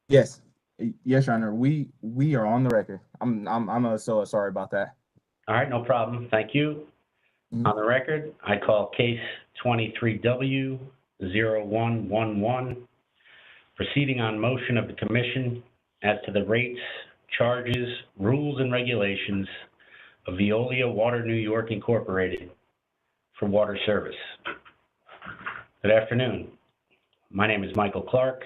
Yes, yes, Your Honor. We are on the record. I'm so sorry about that. All right, no problem. Thank you. Mhm. On the record, I call case 23W0111, proceeding on motion of the commission as to the rates, charges, rules, and regulations of Veolia Water New York Incorporated for water service. Good afternoon. My name is Michael Clark.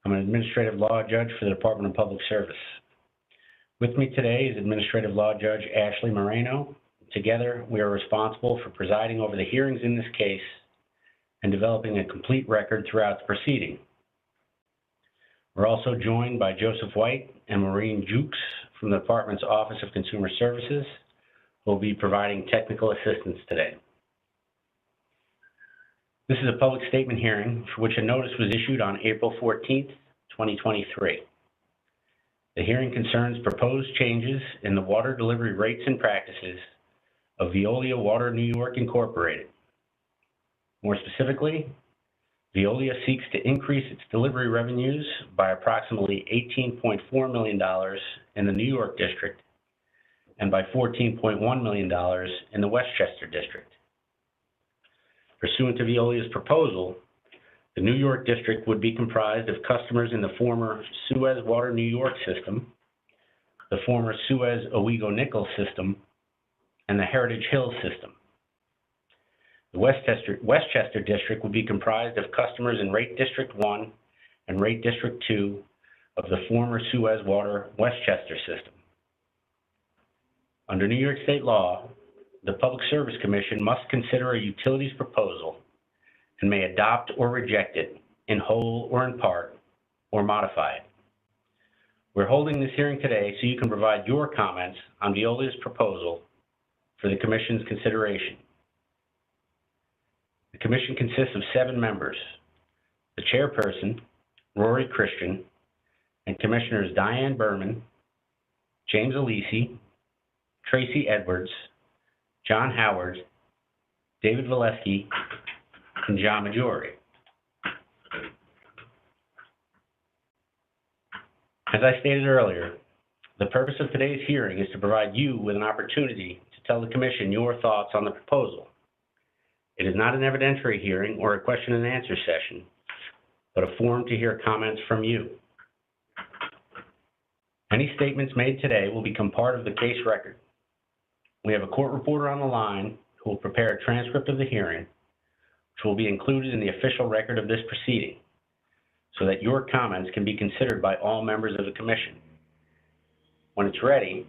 I'm an administrative law judge for the Department of Public Service. With me today is Administrative Law Judge Ashley Moreno. Together, we are responsible for presiding over the hearings in this case and developing a complete record throughout the proceeding. We're also joined by Joseph White and Maureen Jukes from the Department's Office of Consumer Services, who will be providing technical assistance today. This is a public statement hearing for which a notice was issued on April 14th, 2023. The hearing concerns proposed changes in the water delivery rates and practices of Veolia Water New York Incorporated. More specifically, Veolia seeks to increase its delivery revenues by approximately $18.4 million in the New York District and by $14.1 million in the Westchester District. Pursuant to Veolia's proposal, the New York District would be comprised of customers in the former Suez Water New York system, the former Suez Owego Nickel system, and the Heritage Hills system. The Westchester District would be comprised of customers in Rate District 1 and Rate District 2 of the former Suez Water Westchester system. Under New York State law, the Public Service Commission must consider a utility's proposal and may adopt or reject it in whole or in part, or modify it. We're holding this hearing today so you can provide your comments on Veolia's proposal for the Commission's consideration. The Commission consists of 7 members: the chairperson, Rory Christian, and Commissioners Diane Berman, James Alisi, Tracy Edwards, John Howard, David Valesky, and John Majori. As I stated earlier, the purpose of today's hearing is to provide you with an opportunity to tell the Commission your thoughts on the proposal. It is not an evidentiary hearing or a question and answer session, but a forum to hear comments from you. Any statements made today will become part of the case record. We have a court reporter on the line who will prepare a transcript of the hearing, which will be included in the official record of this proceeding, so that your comments can be considered by all members of the Commission. When it's ready,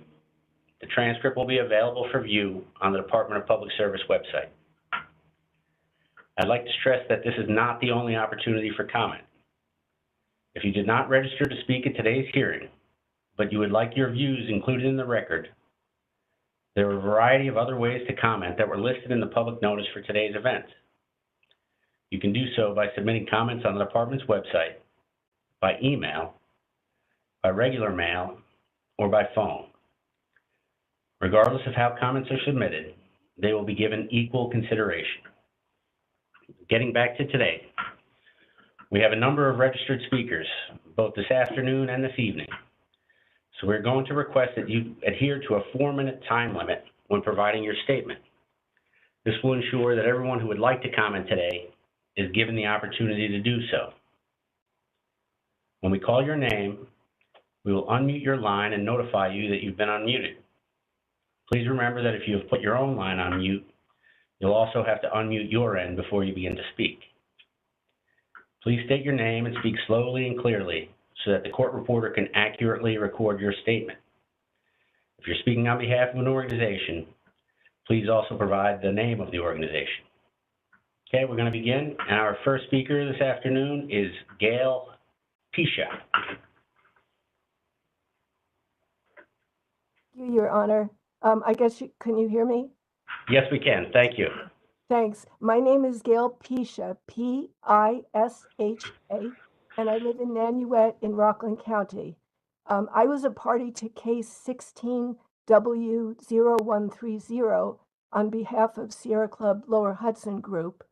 the transcript will be available for view on the Department of Public Service website. I'd like to stress that this is not the only opportunity for comment. If you did not register to speak at today's hearing, but you would like your views included in the record, there are a variety of other ways to comment that were listed in the public notice for today's event. You can do so by submitting comments on the department's website, by email, by regular mail, or by phone. Regardless of how comments are submitted, they will be given equal consideration. Getting back to today, we have a number of registered speakers, both this afternoon and this evening. So we're going to request that you adhere to a 4-minute time limit when providing your statement. This will ensure that everyone who would like to comment today is given the opportunity to do so. When we call your name, we will unmute your line and notify you that you've been unmuted. Please remember that if you have put your own line on mute, you'll also have to unmute your end before you begin to speak. Please state your name and speak slowly and clearly so that the court reporter can accurately record your statement. If you're speaking on behalf of an organization, please also provide the name of the organization. Okay, we're going to begin, and our first speaker this afternoon is Gail Pisha. Your Honor. I guess can you hear me? Yes, we can. Thank you. Thanks. My name is Gail Pisha, P-I-S-H-A, and I live in Nanuet in Rockland County. I was a party to case 16W0130 on behalf of Sierra Club Lower Hudson Group.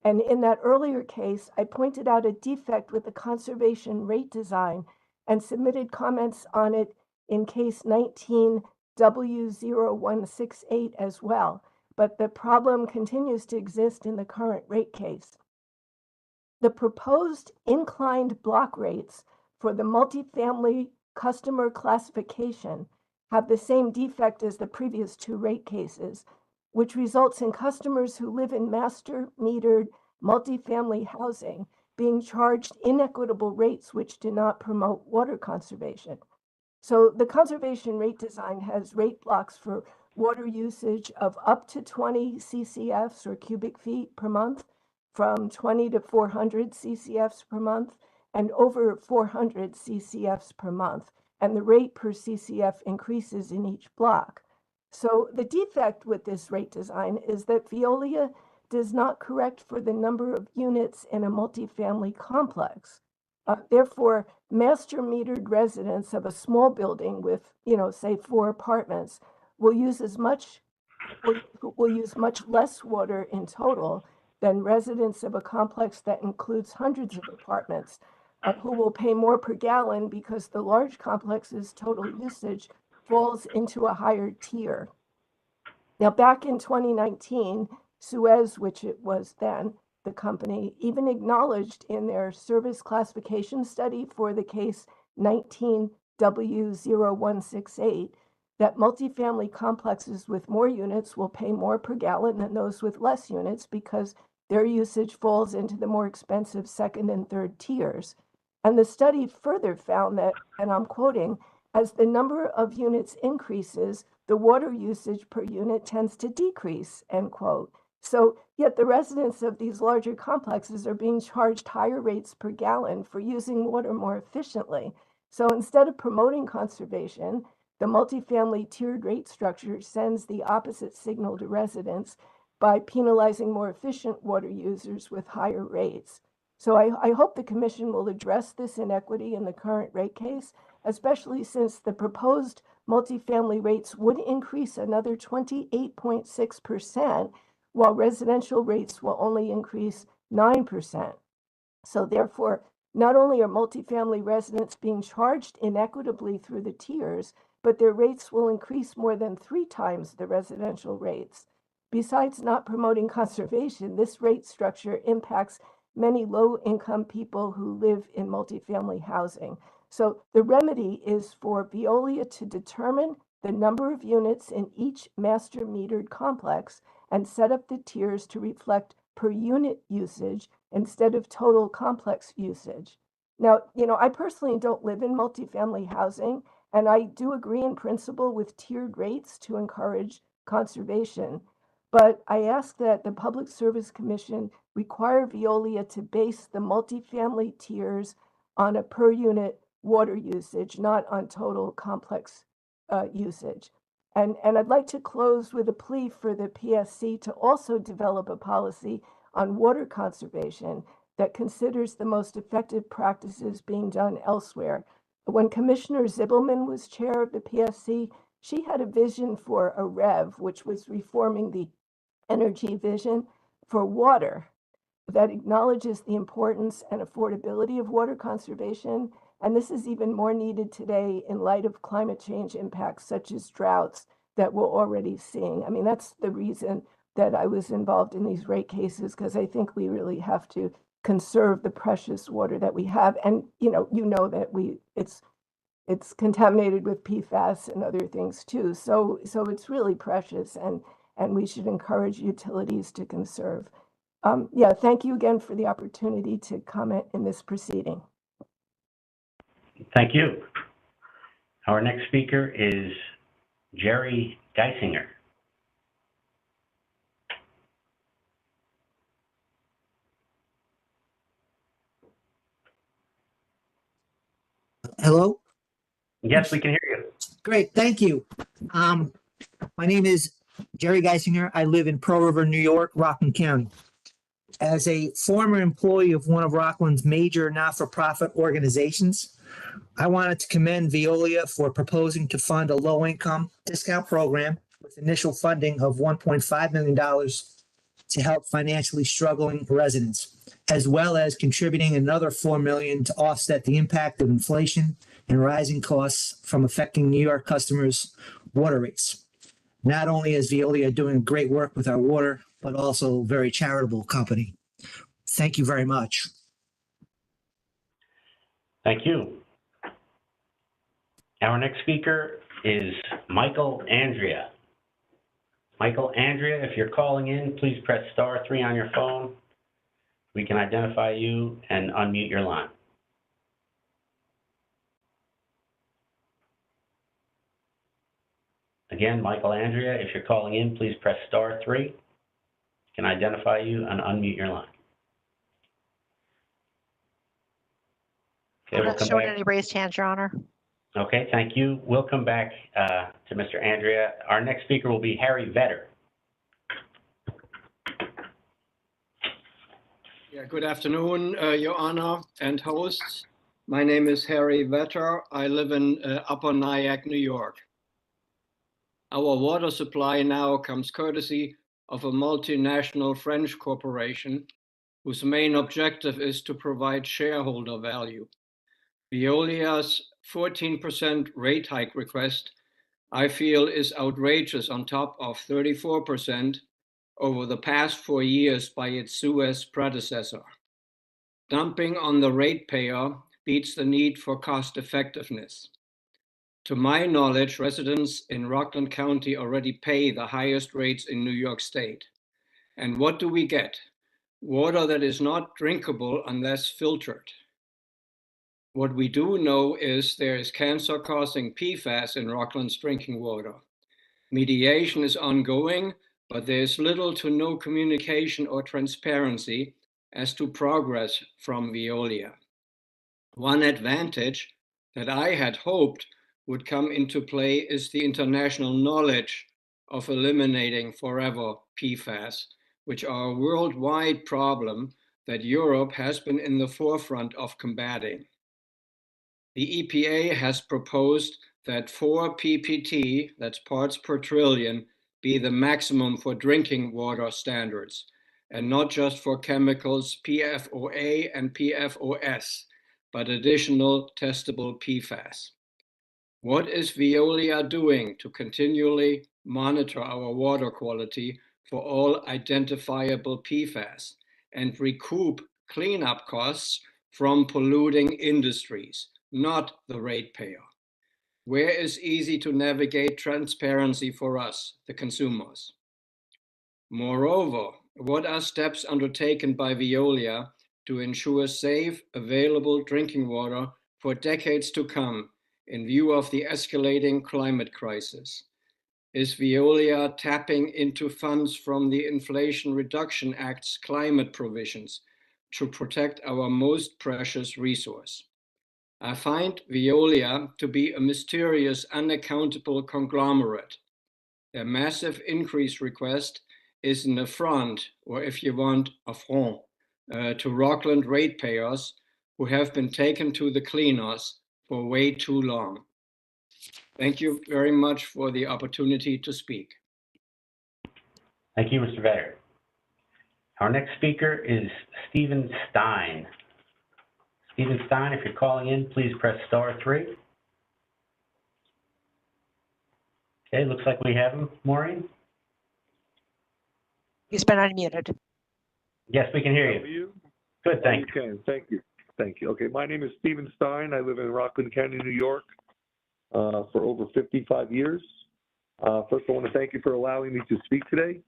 And in that earlier case, I pointed out a defect with the conservation rate design and submitted comments on it in case 19W0168 as well, but the problem continues to exist in the current rate case. The proposed inclined block rates for the multifamily customer classification have the same defect as the previous two rate cases, which results in customers who live in master metered multifamily housing being charged inequitable rates which do not promote water conservation. So the conservation rate design has rate blocks for water usage of up to 20 CCFs or cubic feet per month, from 20 to 400 CCFs per month, and over 400 CCFs per month. And the rate per CCF increases in each block. So the defect with this rate design is that Veolia does not correct for the number of units in a multifamily complex. Therefore, master metered residents of a small building with, say 4 apartments will use much less water in total than residents of a complex that includes hundreds of apartments, who will pay more per gallon because the large complex's total usage falls into a higher tier. Now, back in 2019, Suez, which it was then, the company, even acknowledged in their service classification study for the case 19W0168 that multifamily complexes with more units will pay more per gallon than those with less units because their usage falls into the more expensive second and third tiers. And the study further found that, and I'm quoting, as the number of units increases, the water usage per unit tends to decrease, end quote. So yet the residents of these larger complexes are being charged higher rates per gallon for using water more efficiently. So instead of promoting conservation, the multifamily tiered rate structure sends the opposite signal to residents by penalizing more efficient water users with higher rates. So I hope the Commission will address this inequity in the current rate case, especially since the proposed multifamily rates would increase another 28.6%, while residential rates will only increase 9%. So therefore, not only are multifamily residents being charged inequitably through the tiers, but their rates will increase more than 3 times the residential rates. Besides not promoting conservation, this rate structure impacts many low-income people who live in multifamily housing. So the remedy is for Veolia to determine the number of units in each master metered complex and set up the tiers to reflect per unit usage instead of total complex usage. Now, I personally don't live in multifamily housing, and I do agree in principle with tiered rates to encourage conservation. But I ask that the Public Service Commission require Veolia to base the multifamily tiers on a per unit water usage, not on total complex usage. And I'd like to close with a plea for the PSC to also develop a policy on water conservation that considers the most effective practices being done elsewhere. When Commissioner Zibelman was chair of the PSC, she had a vision for a REV, which was reforming the energy vision for water that acknowledges the importance and affordability of water conservation. And this is even more needed today in light of climate change impacts such as droughts that we're already seeing. I mean, that's the reason that I was involved in these rate cases, because I think we really have to conserve the precious water that we have. And that it's contaminated with PFAS and other things too. So it's really precious, and we should encourage utilities to conserve. Thank you again for the opportunity to comment in this proceeding. Thank you. Our next speaker is Jerry Geisinger. Hello? Yes, we can hear you. Great, thank you. My name is Jerry Geisinger. I live in Pearl River, New York, Rockland County. As a former employee of one of Rockland's major not-for-profit organizations, I wanted to commend Veolia for proposing to fund a low-income discount program with initial funding of $1.5 million to help financially struggling residents, as well as contributing another $4 million to offset the impact of inflation and rising costs from affecting New York customers' water rates. Not only is Veolia doing great work with our water, but also a very charitable company. Thank you very much. Thank you. Our next speaker is Michael Andrea. Michael Andrea, if you're calling in, please press *3 on your phone. We can identify you and unmute your line. Again, Michael Andrea, if you're calling in, please press *3. We can identify you and unmute your line. Okay, I'm not showing any raised hands, Your Honor. Okay, thank you. We'll come back to Mr. Andrea. Our next speaker will be Harry Vetter. Yeah, good afternoon, Your Honor and hosts. My name is Harry Vetter. I live in Upper Nyack, New York. Our water supply now comes courtesy of a multinational French corporation whose main objective is to provide shareholder value. Veolia's 14% rate hike request, I feel, is outrageous on top of 34% over the past 4 years by its Suez predecessor. Dumping on the ratepayer beats the need for cost effectiveness. To my knowledge, residents in Rockland County already pay the highest rates in New York State. And what do we get? Water that is not drinkable unless filtered. What we do know is there is cancer-causing PFAS in Rockland's drinking water. Mediation is ongoing, but there is little to no communication or transparency as to progress from Veolia. One advantage that I had hoped would come into play is the international knowledge of eliminating forever PFAS, which are a worldwide problem that Europe has been in the forefront of combating. The EPA has proposed that 4 ppt, that's parts per trillion, be the maximum for drinking water standards, and not just for chemicals PFOA and PFOS, but additional testable PFAS. What is Veolia doing to continually monitor our water quality for all identifiable PFAS and recoup cleanup costs from polluting industries, not the ratepayer? Where is easy to navigate transparency for us, the consumers? Moreover, what are steps undertaken by Veolia to ensure safe, available drinking water for decades to come in view of the escalating climate crisis? Is Veolia tapping into funds from the Inflation Reduction Act's climate provisions to protect our most precious resource? I find Veolia to be a mysterious, unaccountable conglomerate. Their massive increase request is an affront, or if you want, affront, to Rockland ratepayers who have been taken to the cleaners for way too long. Thank you very much for the opportunity to speak. Thank you, Mr. Vetter. Our next speaker is Stephen Stein. Stephen Stein, if you're calling in, please press *3. Okay, looks like we have him. Maureen? He's been unmuted. Yes, we can hear How are you. you? Good, thank you. Okay, thank you. Thank you. Okay, my name is Stephen Stein. I live in Rockland County, New York, for over 55 years. First, I want to thank you for allowing me to speak today.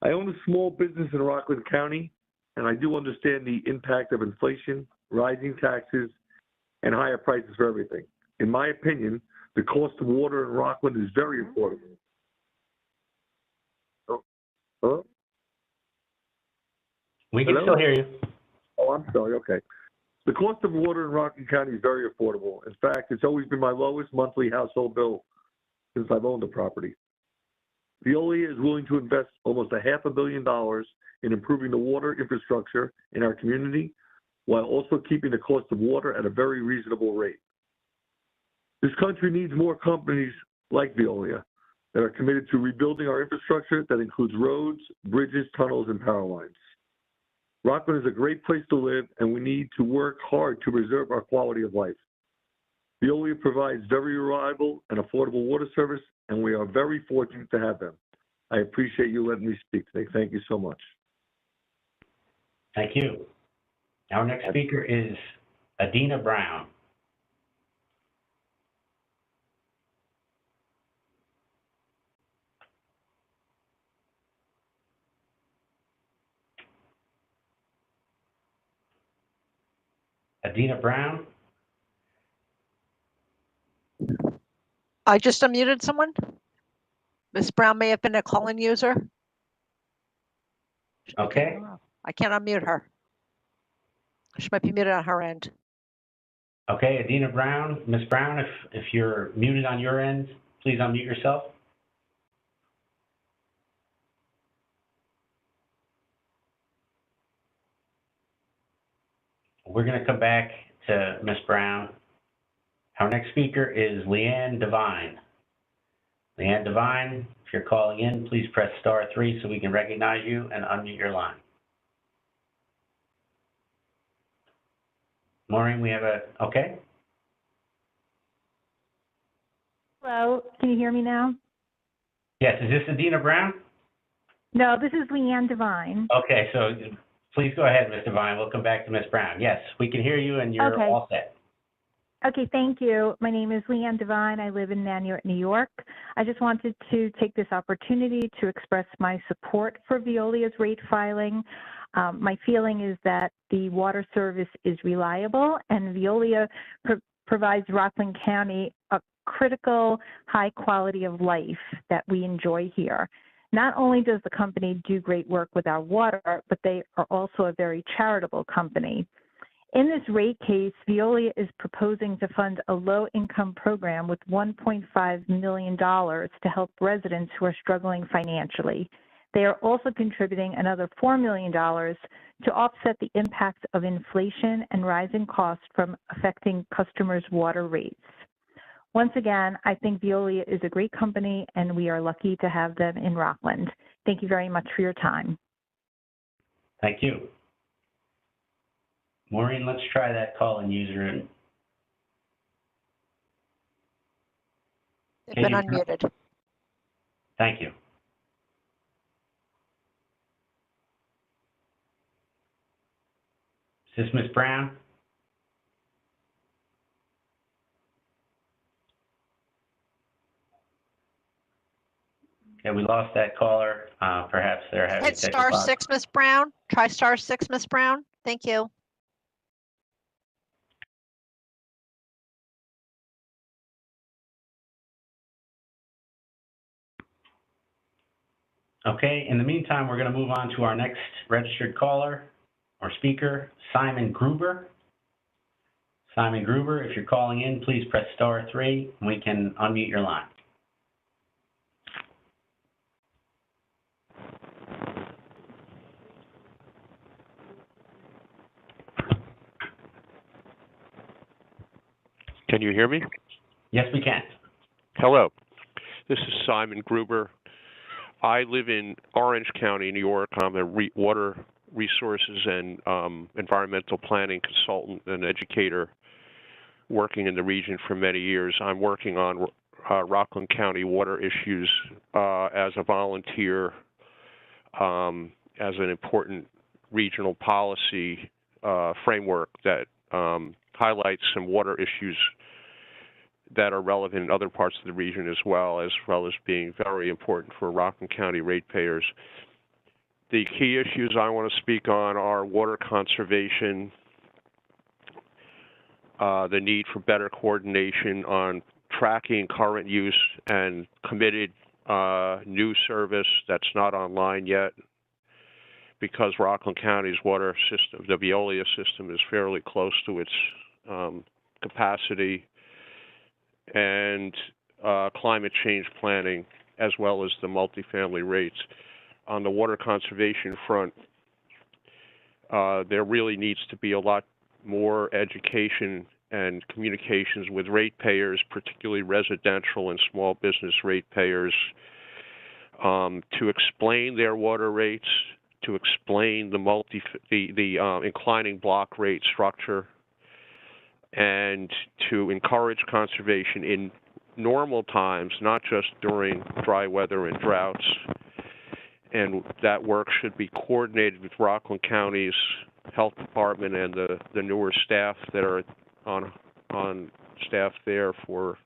I own a small business in Rockland County, and I do understand the impact of inflation, rising taxes, and higher prices for everything. In my opinion, the cost of water in Rockland is very affordable. Oh, hello? We can Hello? still hear you. Oh, I'm sorry. Okay. The cost of water in Rockland County is very affordable. In fact, it's always been my lowest monthly household bill since I've owned the property. Veolia is willing to invest almost $500 million in improving the water infrastructure in our community, while also keeping the cost of water at a very reasonable rate. This country needs more companies like Veolia that are committed to rebuilding our infrastructure that includes roads, bridges, tunnels, and power lines. Rockland is a great place to live, and we need to work hard to preserve our quality of life. Veolia provides very reliable and affordable water service, and we are very fortunate to have them. I appreciate you letting me speak today. Thank you so much. Thank you. Our next speaker is Adina Brown. Adina Brown? I just unmuted someone. Ms. Brown may have been a call-in user. Okay. I can't unmute her. She might be muted on her end. Okay, Adina Brown. Ms. Brown, if you're muted on your end, please unmute yourself. We're going to come back to Ms. Brown. Our next speaker is Leanne Devine. Leanne Devine, if you're calling in, please press *3 so we can recognize you and unmute your line. Maureen, we have okay. Hello, can you hear me now? Yes, is this Adina Brown? No, this is Leanne Devine. Okay, so please go ahead, Ms. Devine. We'll come back to Ms. Brown. Yes, we can hear you and you're Okay. all set. Okay, thank you. My name is Leanne Devine. I live in Nanuet, New York. I just wanted to take this opportunity to express my support for Veolia's rate filing. My feeling is that the water service is reliable and Veolia provides Rockland County a critical high quality of life that we enjoy here. Not only does the company do great work with our water, but they are also a very charitable company. In this rate case, Veolia is proposing to fund a low-income program with $1.5 million to help residents who are struggling financially. They are also contributing another $4 million to offset the impact of inflation and rising costs from affecting customers' water rates. Once again, I think Veolia is a great company and we are lucky to have them in Rockland. Thank you very much for your time. Thank you. Maureen, let's try that call-in user. They've been unmuted. Thank you. Is this Ms. Brown? Okay, we lost that caller. Perhaps they're having Hit technical *6, Ms. Brown. Try *6, Ms. Brown. Thank you. Okay, in the meantime, we're going to move on to our next registered caller or speaker, Simon Gruber. Simon Gruber, if you're calling in, please press *3 and we can unmute your line. Can you hear me? Yes, we can. Hello, this is Simon Gruber. I live in Orange County, New York. I'm a water resources and environmental planning consultant and educator working in the region for many years. I'm working on Rockland County water issues as a volunteer, as an important regional policy framework that highlights some water issues that are relevant in other parts of the region as well as being very important for Rockland County ratepayers. The key issues I want to speak on are water conservation, the need for better coordination on tracking current use and committed new service that's not online yet, because Rockland County's water system, the Veolia system, is fairly close to its capacity, and climate change planning, as well as the multifamily rates. On the water conservation front, there really needs to be a lot more education and communications with ratepayers, particularly residential and small business ratepayers, to explain their water rates, to explain the inclining block rate structure, and to encourage conservation in normal times, not just during dry weather and droughts. And that work should be coordinated with Rockland County's Health Department and the newer staff that are on staff there for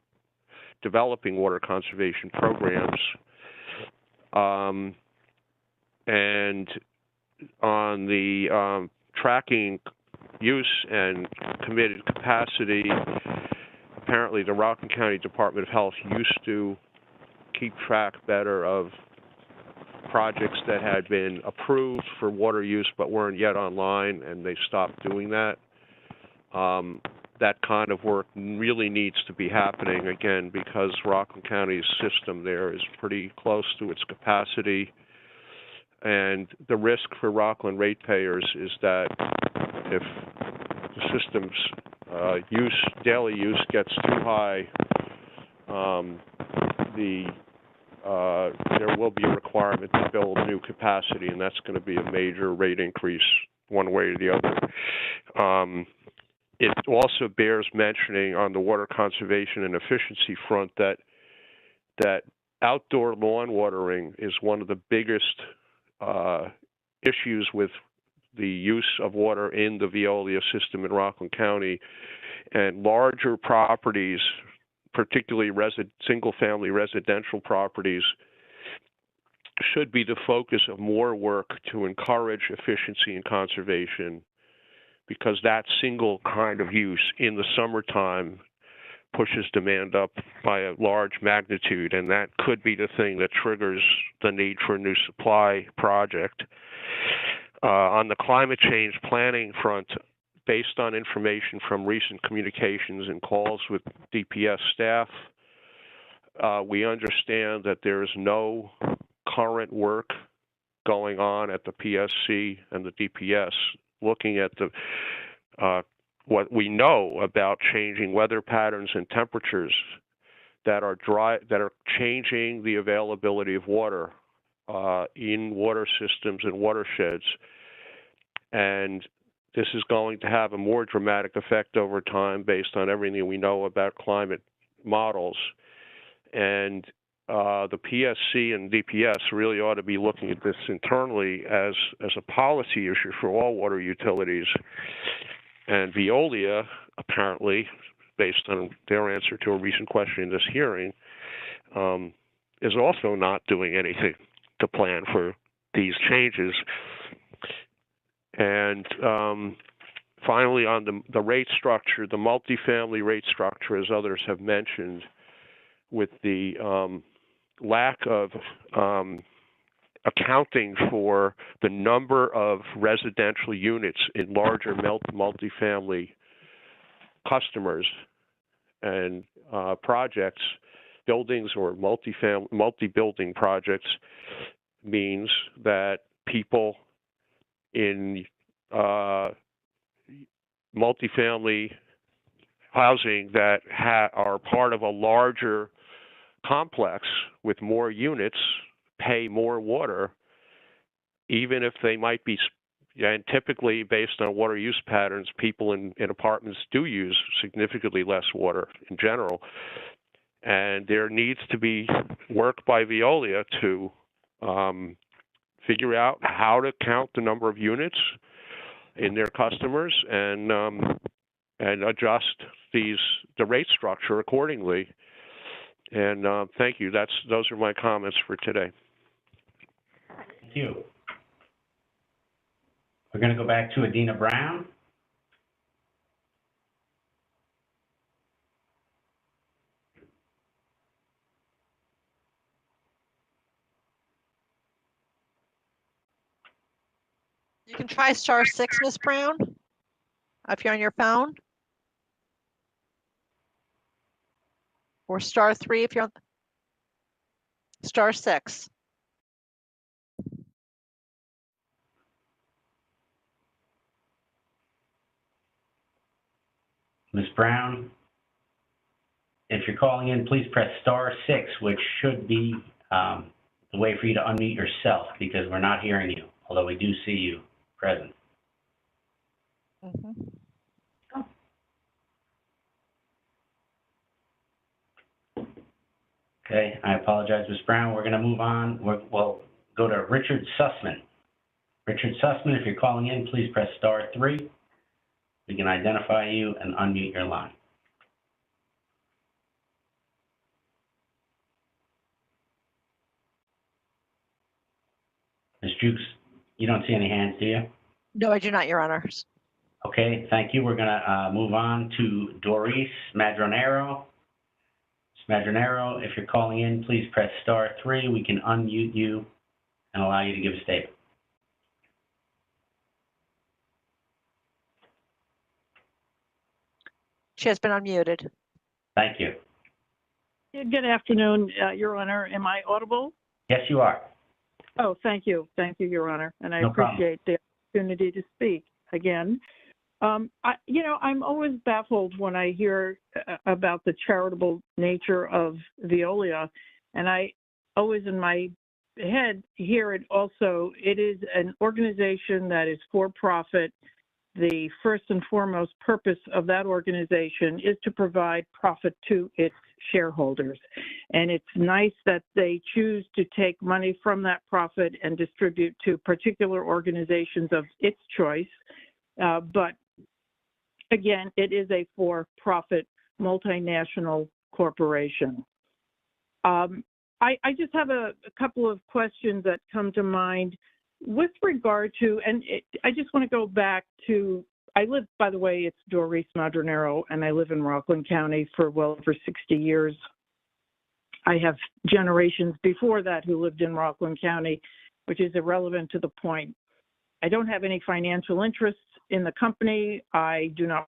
developing water conservation programs. And on the tracking use and committed capacity, apparently the Rockland County Department of Health used to keep track better of projects that had been approved for water use but weren't yet online, and they stopped doing that. That kind of work really needs to be happening again, because Rockland County's system there is pretty close to its capacity. And the risk for Rockland ratepayers is that if the system's daily use gets too high, there will be a requirement to build new capacity, and that's going to be a major rate increase one way or the other. It also bears mentioning on the water conservation and efficiency front that outdoor lawn watering is one of the biggest issues with the use of water in the Veolia system in Rockland County. And larger properties, particularly single-family residential properties, should be the focus of more work to encourage efficiency and conservation, because that single kind of use in the summertime pushes demand up by a large magnitude, and that could be the thing that triggers the need for a new supply project. On the climate change planning front, based on information from recent communications and calls with DPS staff, we understand that there is no current work going on at the PSC and the DPS looking at what we know about changing weather patterns and temperatures that are changing the availability of water in water systems and watersheds. And this is going to have a more dramatic effect over time based on everything we know about climate models. And the PSC and DPS really ought to be looking at this internally as a policy issue for all water utilities. And Veolia, apparently, based on their answer to a recent question in this hearing, is also not doing anything to plan for these changes. And finally, on the rate structure, the multifamily rate structure, as others have mentioned, with the lack of accounting for the number of residential units in larger multifamily customers and projects, buildings or multi-building projects, means that people in multifamily housing that are part of a larger complex with more units pay more water, even if they might be, and typically based on water use patterns, people in apartments do use significantly less water in general. And there needs to be work by Veolia to figure out how to count the number of units in their customers and adjust the rate structure accordingly. And thank you. Those are my comments for today. Thank you. We're going to go back to Adina Brown. You can try *6, Ms. Brown, if you're on your phone. Or *3 if you're on *6. Ms. Brown, if you're calling in, please press *6, which should be the way for you to unmute yourself, because we're not hearing you, although we do see you present. Mm-hmm. Okay, I apologize, Ms. Brown. We're going to move on. We'll go to Richard Sussman. Richard Sussman, if you're calling in, please press *3. We can identify you and unmute your line. Ms. Jukes, you don't see any hands, do you? No, I do not, Your Honors. Okay, thank you. We're going to move on to Doris Madronero. Ms. Madronero, if you're calling in, please press *3. We can unmute you and allow you to give a statement. She has been unmuted. Thank you. Good afternoon, Your Honor. Am I audible? Yes, you are. Oh, thank you. Thank you, Your Honor. And I No problem. appreciate the opportunity to speak again. I'm always baffled when I hear about the charitable nature of Veolia. And I always in my head hear it also. It is an organization that is for profit. The first and foremost purpose of that organization is to provide profit to its shareholders. And it's nice that they choose to take money from that profit and distribute to particular organizations of its choice. But again, it is a for-profit multinational corporation. I just have a couple of questions that come to mind. With regard to, I just want to go back to, I live, by the way, it's Doris Madronero, and I live in Rockland County for well over 60 years. I have generations before that who lived in Rockland County, which is irrelevant to the point. I don't have any financial interests in the company. I do not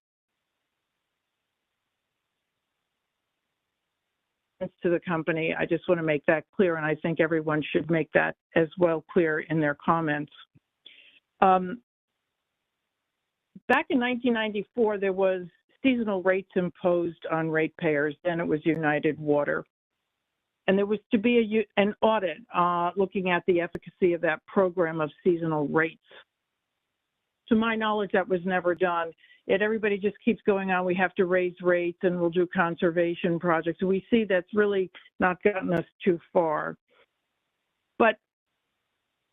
to the company. I just want to make that clear, and I think everyone should make that as well clear in their comments. Back in 1994, there was seasonal rates imposed on ratepayers. Then it was United Water. And there was to be an audit looking at the efficacy of that program of seasonal rates. To my knowledge, that was never done. Yet everybody just keeps going on. We have to raise rates and we'll do conservation projects. We see that's really not gotten us too far. But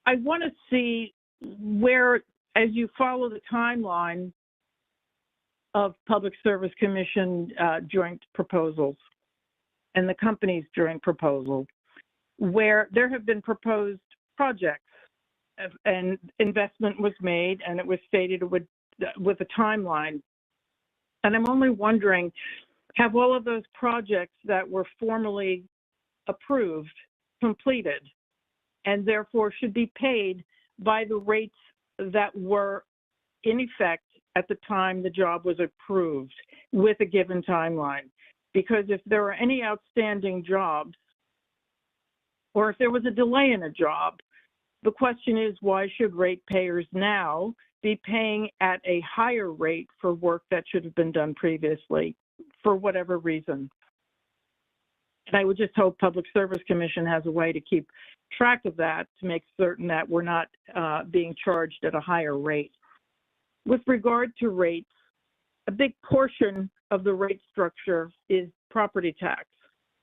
I want to see where, as you follow the timeline of Public Service Commission joint proposals and the company's joint proposal, where there have been proposed projects and investment was made and it was stated it would with a timeline. And I'm only wondering, have all of those projects that were formally approved completed and therefore should be paid by the rates that were in effect at the time the job was approved with a given timeline? Because if there are any outstanding jobs, or if there was a delay in a job, the question is, why should ratepayers now be paying at a higher rate for work that should have been done previously, for whatever reason? And I would just hope Public Service Commission has a way to keep track of that to make certain that we're not being charged at a higher rate. With regard to rates, a big portion of the rate structure is property tax.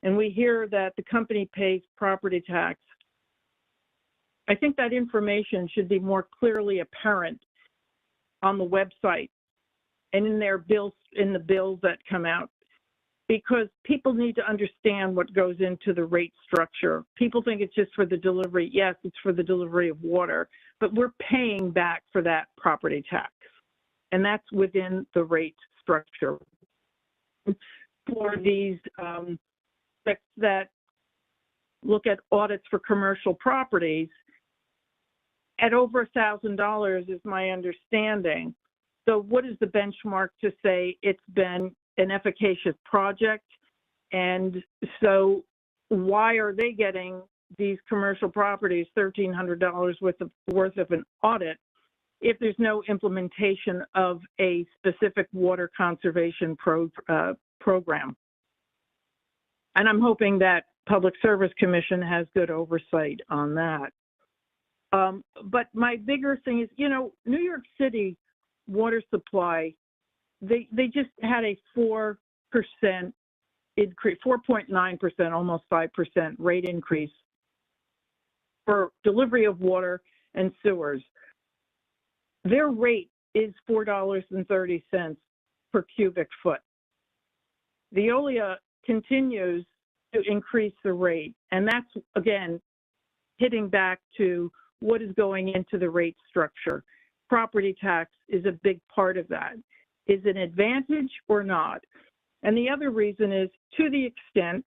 And we hear that the company pays property tax. I think that information should be more clearly apparent on the website and in their bills, in the bills that come out, because people need to understand what goes into the rate structure. People think it's just for the delivery. Yes, it's for the delivery of water, but we're paying back for that property tax, and that's within the rate structure. For these that look at audits for commercial properties, at over $1,000 is my understanding. So what is the benchmark to say it's been an efficacious project? And so why are they getting these commercial properties $1,300 worth of an audit if there's no implementation of a specific water conservation program? And I'm hoping that Public Service Commission has good oversight on that. But my bigger thing is, New York City water supply, they just had a 4% increase, 4.9%, almost 5% rate increase for delivery of water and sewers. Their rate is $4.30 per cubic foot. Veolia continues to increase the rate, and that's, again, hitting back to what is going into the rate structure. Property tax is a big part of that. Is it an advantage or not? And the other reason is, to the extent,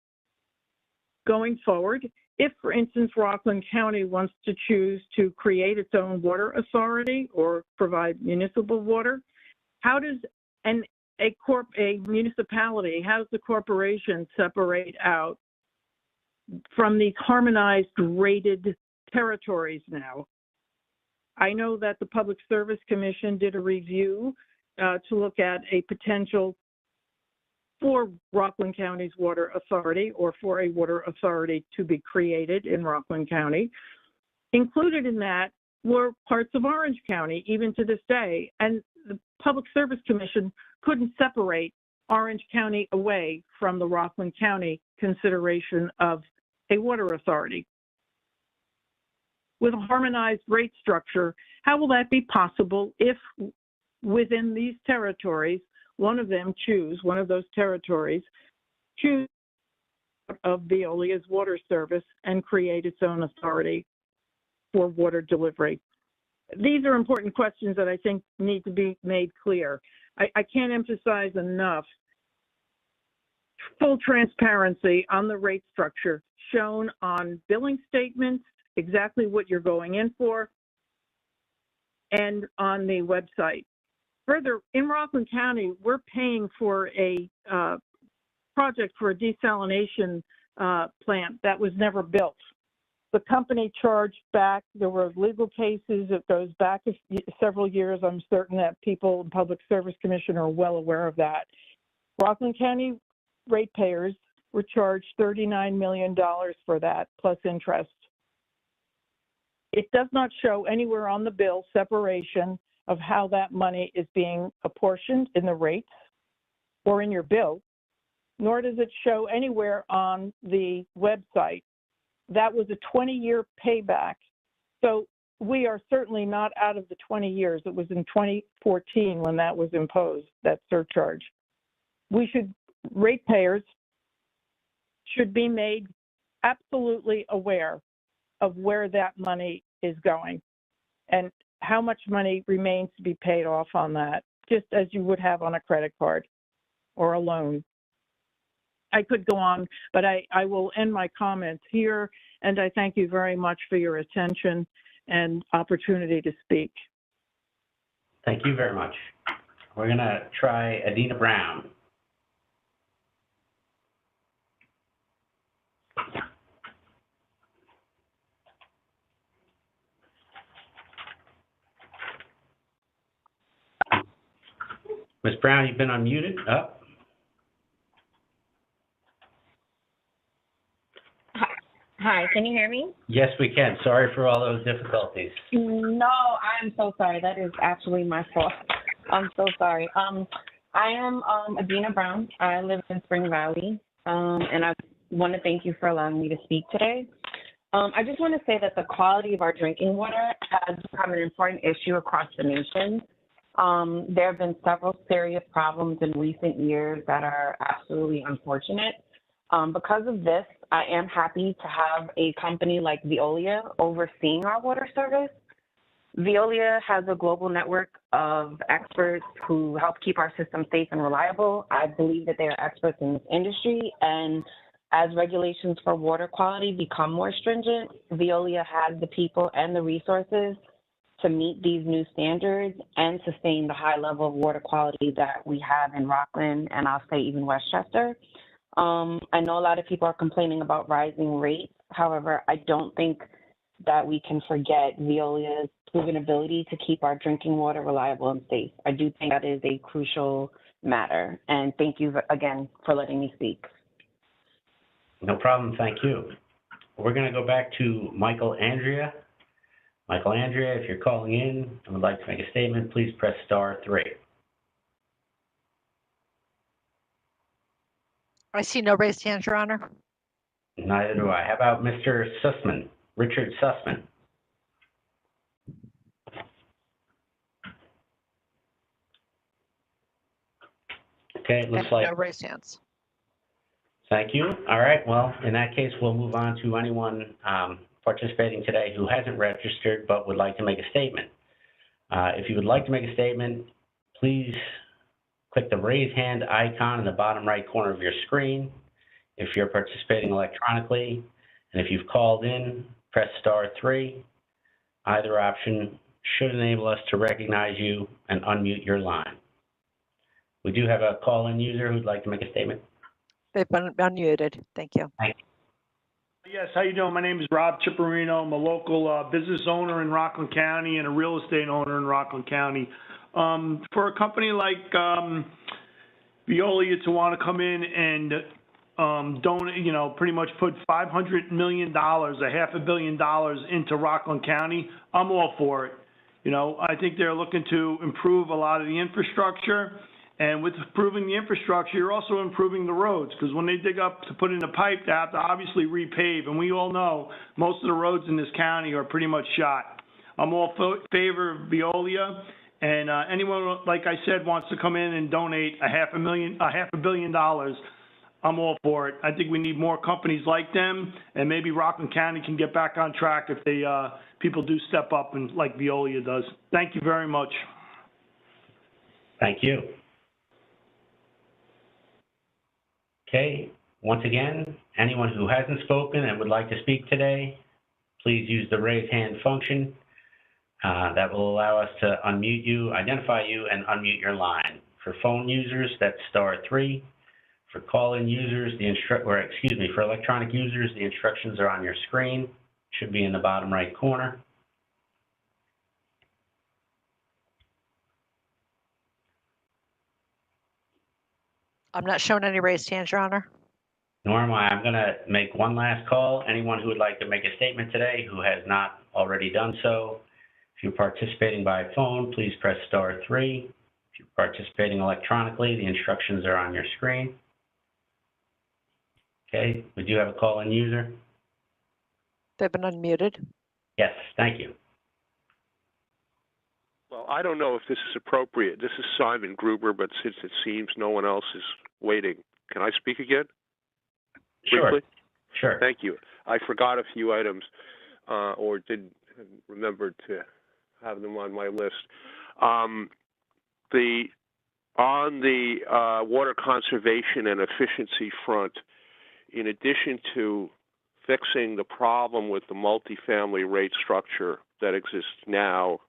going forward, if, for instance, Rockland County wants to choose to create its own water authority or provide municipal water, how does a municipality, how does the corporation separate out from these harmonized rated territories now? I know that the Public Service Commission did a review to look at a potential for Rockland County's water authority, or for a water authority to be created in Rockland County. Included in that were parts of Orange County, even to this day, and the Public Service Commission couldn't separate Orange County away from the Rockland County consideration of a water authority. With a harmonized rate structure, how will that be possible if within these territories, one of those territories, choose of Veolia's water service and create its own authority for water delivery? These are important questions that I think need to be made clear. I can't emphasize enough full transparency on the rate structure shown on billing statements, exactly what you're going in for, and on the website. Further, in Rockland County, we're paying for a project for a desalination plant that was never built. The company charged back. There were legal cases. It goes back several years. I'm certain that people in Public Service Commission are well aware of that. Rockland County ratepayers were charged $39 million for that, plus interest. It does not show anywhere on the bill separation of how that money is being apportioned in the rates or in your bill, nor does it show anywhere on the website. That was a 20-year payback. So we are certainly not out of the 20 years. It was in 2014 when that was imposed, that surcharge. Ratepayers should be made absolutely aware of where that money is going and how much money remains to be paid off on that, just as you would have on a credit card or a loan. I could go on, but I will end my comments here, and I thank you very much for your attention and opportunity to speak. Thank you very much. We're going to try Adina Brown. Ms. Brown, you've been unmuted. Oh. Hi, can you hear me? Yes, we can. Sorry for all those difficulties. No, I'm so sorry. That is actually my fault. I'm so sorry. I am Adina Brown. I live in Spring Valley, and I want to thank you for allowing me to speak today. I just want to say that the quality of our drinking water has become an important issue across the nation. There have been several serious problems in recent years that are absolutely unfortunate. Because of this, I am happy to have a company like Veolia overseeing our water service. Veolia has a global network of experts who help keep our system safe and reliable. I believe that they are experts in this industry, and as regulations for water quality become more stringent, Veolia has the people and the resources to meet these new standards and sustain the high level of water quality that we have in Rockland, and I'll say even Westchester. I know a lot of people are complaining about rising rates. However, I don't think that we can forget Veolia's proven ability to keep our drinking water reliable and safe. I do think that is a crucial matter. And thank you again for letting me speak. No problem. Thank you. We're going to go back to Michael Andrea. Michael Andrea, if you're calling in and would like to make a statement, please press *3. I see no raised hands, Your Honor. Neither do I. How about Mr. Sussman, Richard Sussman? Okay, it looks like. No raised hands. Thank you. All right, well, in that case, we'll move on to anyone participating today who hasn't registered but would like to make a statement. If you would like to make a statement, please click the raise hand icon in the bottom right corner of your screen. If you're participating electronically, and if you've called in, press *3. Either option should enable us to recognize you and unmute your line. We do have a call-in user who'd like to make a statement. They've been unmuted. Thank you. Thank you. Yes, how you doing? My name is Rob Chipperino. I'm a local business owner in Rockland County and a real estate owner in Rockland County. For a company like Veolia to want to come in and donate, pretty much put $500 million, $500 million into Rockland County, I'm all for it. I think they're looking to improve a lot of the infrastructure. And with improving the infrastructure, you're also improving the roads, because when they dig up to put in a pipe, they have to obviously repave. And we all know most of the roads in this county are pretty much shot. I'm all favor of Veolia, and anyone, like I said, wants to come in and donate $500 million, I'm all for it. I think we need more companies like them, and maybe Rockland County can get back on track if they people do step up and like Veolia does. Thank you very much. Thank you. Okay, once again, anyone who hasn't spoken and would like to speak today, please use the raise hand function. That will allow us to unmute you, identify you, and unmute your line. For phone users, that's *3. For call-in users, for electronic users, the instructions are on your screen. Should be in the bottom right corner. I'm not showing any raised hands, Your Honor. Nor am I. I'm going to make one last call. Anyone who would like to make a statement today who has not already done so, if you're participating by phone, please press *3. If you're participating electronically, the instructions are on your screen. Okay, we do have a call-in user. They've been unmuted. Yes, thank you. Well, I don't know if this is appropriate. This is Simon Gruber, but since it seems no one else is waiting, can I speak again? Sure. Briefly? Sure. Thank you. I forgot a few items or didn't remember to have them on my list. On the water conservation and efficiency front, in addition to fixing the problem with the multifamily rate structure that exists now,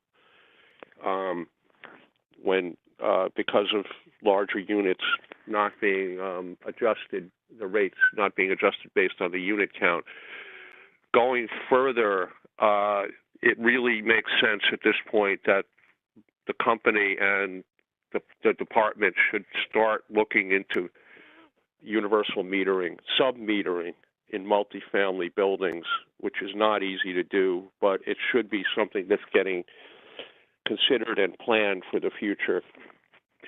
because of larger units not being adjusted, the rates not being adjusted based on the unit count. Going further, it really makes sense at this point that the company and the department should start looking into universal metering, sub-metering in multifamily buildings, which is not easy to do, but it should be something that's getting considered and planned for the future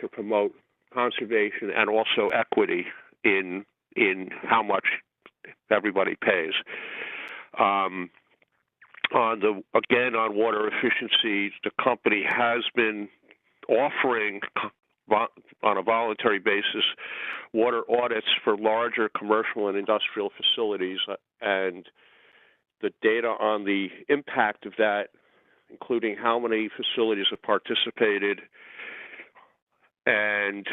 to promote conservation and also equity in how much everybody pays. On water efficiency, the company has been offering on a voluntary basis water audits for larger commercial and industrial facilities, and the data on the impact of that, including how many facilities have participated and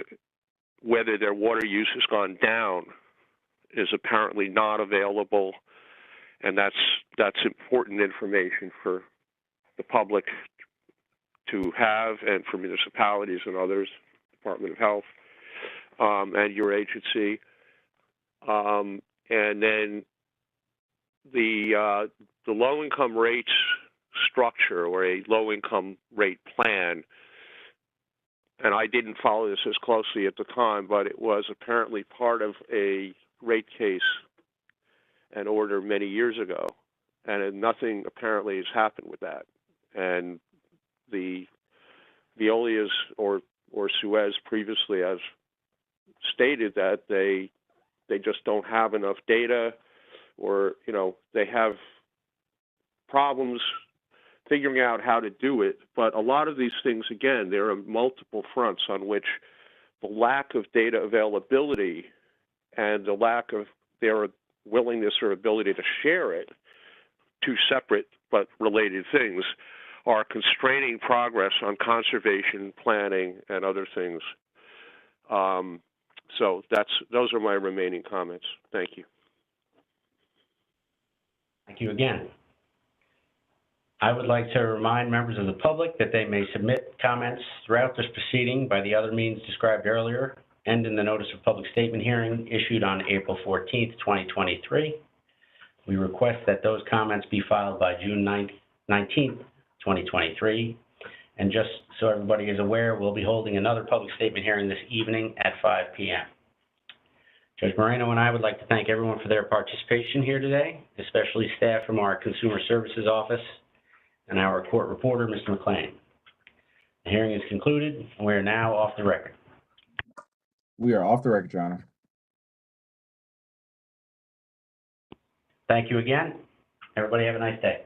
whether their water use has gone down, is apparently not available, and that's important information for the public to have, and for municipalities and others, Department of Health, and your agency. And then the low-income rates structure, or a low-income rate plan, and I didn't follow this as closely at the time, but it was apparently part of a rate case and order many years ago, and nothing apparently has happened with that. And the Veolia's or Suez previously has stated that they they just don't have enough data, or, you know, they have problems figuring out how to do it. But a lot of these things, again, there are multiple fronts on which the lack of data availability and the lack of their willingness or ability to share it, two separate but related things, are constraining progress on conservation, planning, and other things. So those are my remaining comments. Thank you. Thank you again. I would like to remind members of the public that they may submit comments throughout this proceeding by the other means described earlier and in the notice of public statement hearing issued on April 14th, 2023. We request that those comments be filed by June 19th, 2023. And just so everybody is aware, we'll be holding another public statement hearing this evening at 5 p.m. Judge Moreno and I would like to thank everyone for their participation here today, especially staff from our Consumer Services Office and our court reporter, Mr. McLean. The hearing is concluded, and we are now off the record. We are off the record, Your Honor. Thank you again. Everybody have a nice day.